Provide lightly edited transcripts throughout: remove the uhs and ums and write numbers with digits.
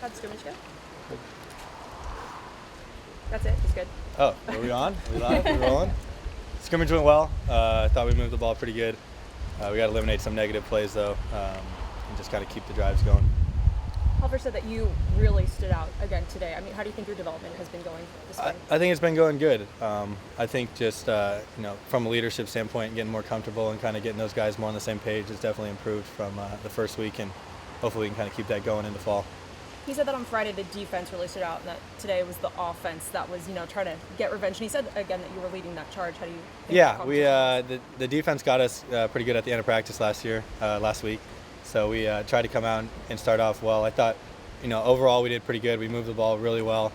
How'd scrimmage go? That's it. It's good. Oh, are we on? Are we live? We're rolling? Scrimmage went well. I thought we moved the ball pretty good. We got to eliminate some negative plays, though, and just kind of keep the drives going. Helfer said that you really stood out again today. I mean, how do you think your development has been going this spring? I think it's been going good. I think just, from a leadership standpoint, getting more comfortable and kind of getting those guys more on the same page has definitely improved from the first week, and hopefully we can kind of keep that going into fall. He said that on Friday the defense really stood out and that today was the offense that was, trying to get revenge. And he said, again, that you were leading that charge. How do you think the defense got us pretty good at the end of practice last week. So we tried to come out and start off well. I thought, overall we did pretty good. We moved the ball really well.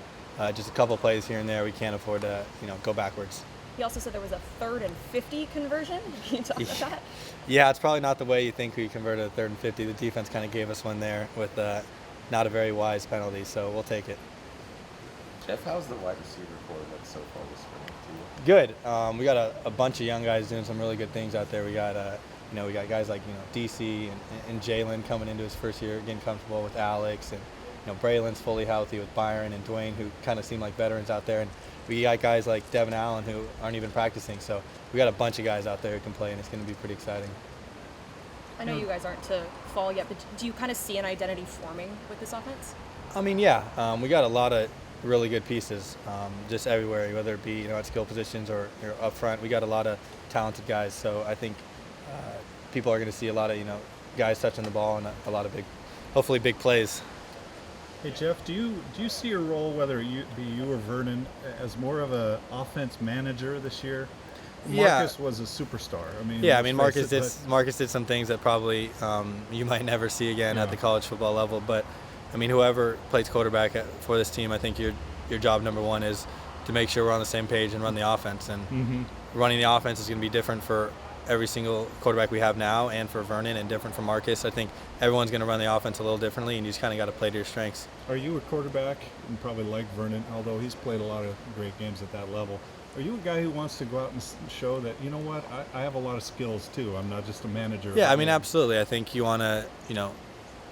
Just a couple plays here and there. We can't afford to, go backwards. He also said there was a 3rd and 50 conversion. Can you talk about that? Yeah, it's probably not the way you think we converted a 3rd and 50. The defense kind of gave us one there with not a very wise penalty, so we'll take it. Jeff, how's the wide receiver core look so far this spring to you? Good. We got a bunch of young guys doing some really good things out there. We got we got guys like DC and Jalen coming into his first year, getting comfortable with Alex, and Braylon's fully healthy with Byron and Dwayne, who kind of seem like veterans out there, and we got guys like Devin Allen who aren't even practicing. So we got a bunch of guys out there who can play, and it's going to be pretty exciting. I know you guys aren't to fall yet, but do you kind of see an identity forming with this offense? I mean, yeah. We got a lot of really good pieces just everywhere, whether it be at skill positions or up front. We got a lot of talented guys, so I think people are going to see a lot of guys touching the ball and a lot of hopefully big plays. Hey Jeff, do you see your role, whether you or Vernon, as more of a offense manager this year? Marcus was a superstar. Marcus did some things that probably you might never see again at the college football level. But whoever plays quarterback for this team, I think your job number one is to make sure we're on the same page and run the offense. And running the offense is going to be different for every single quarterback we have now, and for Vernon, and different for Marcus. I think everyone's going to run the offense a little differently, and you just kind of got to play to your strengths. Are you a quarterback, and probably like Vernon, although he's played a lot of great games at that level? Are you a guy who wants to go out and show that, I have a lot of skills too. I'm not just a manager. Yeah, absolutely. I think you want to,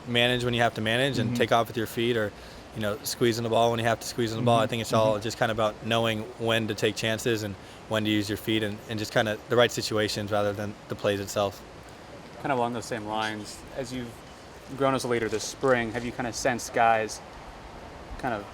manage when you have to manage and take off with your feet, or, squeezing the ball when you have to squeeze in the ball. I think it's all just kind of about knowing when to take chances and when to use your feet, and just kind of the right situations rather than the plays itself. Kind of along those same lines, as you've grown as a leader this spring, have you kind of sensed guys kind of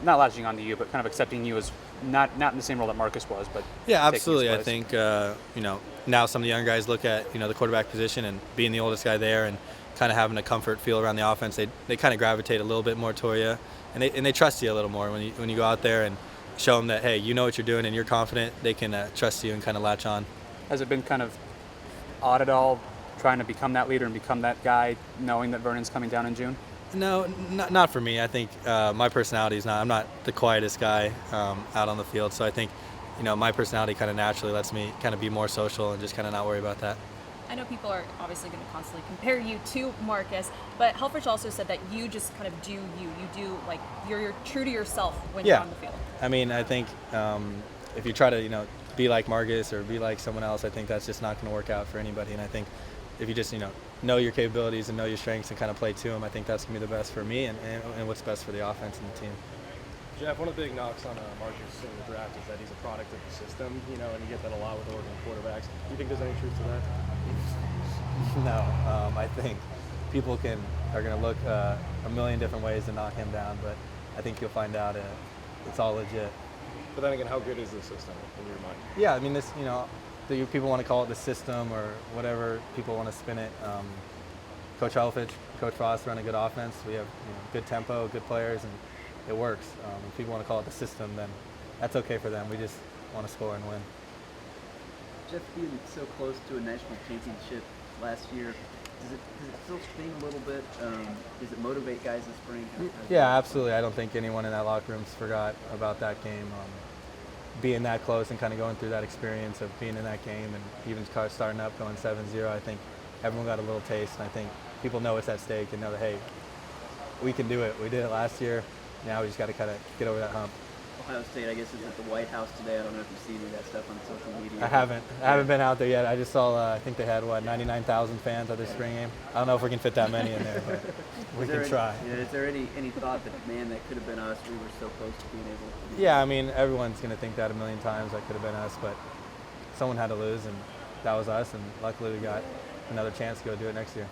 not latching onto you, but kind of accepting you as not in the same role that Marcus was, but yeah, absolutely. I think now some of the young guys look at the quarterback position, and being the oldest guy there and kind of having a comfort feel around the offense, they kind of gravitate a little bit more toward you, and they trust you a little more when you go out there and show them that, hey, you know what you're doing and you're confident. They can trust you and kind of latch on. Has it been kind of odd at all trying to become that leader and become that guy, knowing that Vernon's coming down in June? No, not for me. I think my personality is not. I'm not the quietest guy out on the field. So I think, my personality kind of naturally lets me kind of be more social and just kind of not worry about that. I know people are obviously going to constantly compare you to Marcus, but Helfrich also said that you just kind of do you. You do, like, you're true to yourself when you're on the field. I think if you try to, be like Marcus or be like someone else, I think that's just not going to work out for anybody. And I think if you just, know your capabilities and know your strengths and kind of play to them, I think that's going to be the best for me and what's best for the offense and the team. Jeff, one of the big knocks on Marcus in the draft is that he's a product of the system, and you get that a lot with Oregon quarterbacks. Do you think there's any truth to that? No, I think people are going to look a million different ways to knock him down, but I think you'll find out it's all legit. But then again, how good is the system in your mind? Yeah, people want to call it the system or whatever people want to spin it. Coach Helfrich, Coach Frost run a good offense. We have good tempo, good players, and it works. If people want to call it the system, then that's okay for them. We just want to score and win. Jeff, being so close to a national championship last year, does it still sting a little bit? Does it motivate guys this spring? Yeah, absolutely. I don't think anyone in that locker room forgot about that game. Being that close and kind of going through that experience of being in that game and even starting up going 7-0, I think everyone got a little taste, and I think people know it's at stake and know that, hey, we can do it. We did it last year. Now we just got to kind of get over that hump. Ohio State, I guess, is at the White House today. I don't know if you've seen any of that stuff on social media. I haven't been out there yet. I just saw, I think they had, 99,000 fans at their spring game. I don't know if we can fit that many in there, but we can try. Is there any thought that, man, that could have been us? We were so close to being able to. Yeah, I mean, everyone's going to think that a million times. That could have been us, but someone had to lose, and that was us, and luckily we got another chance to go do it next year.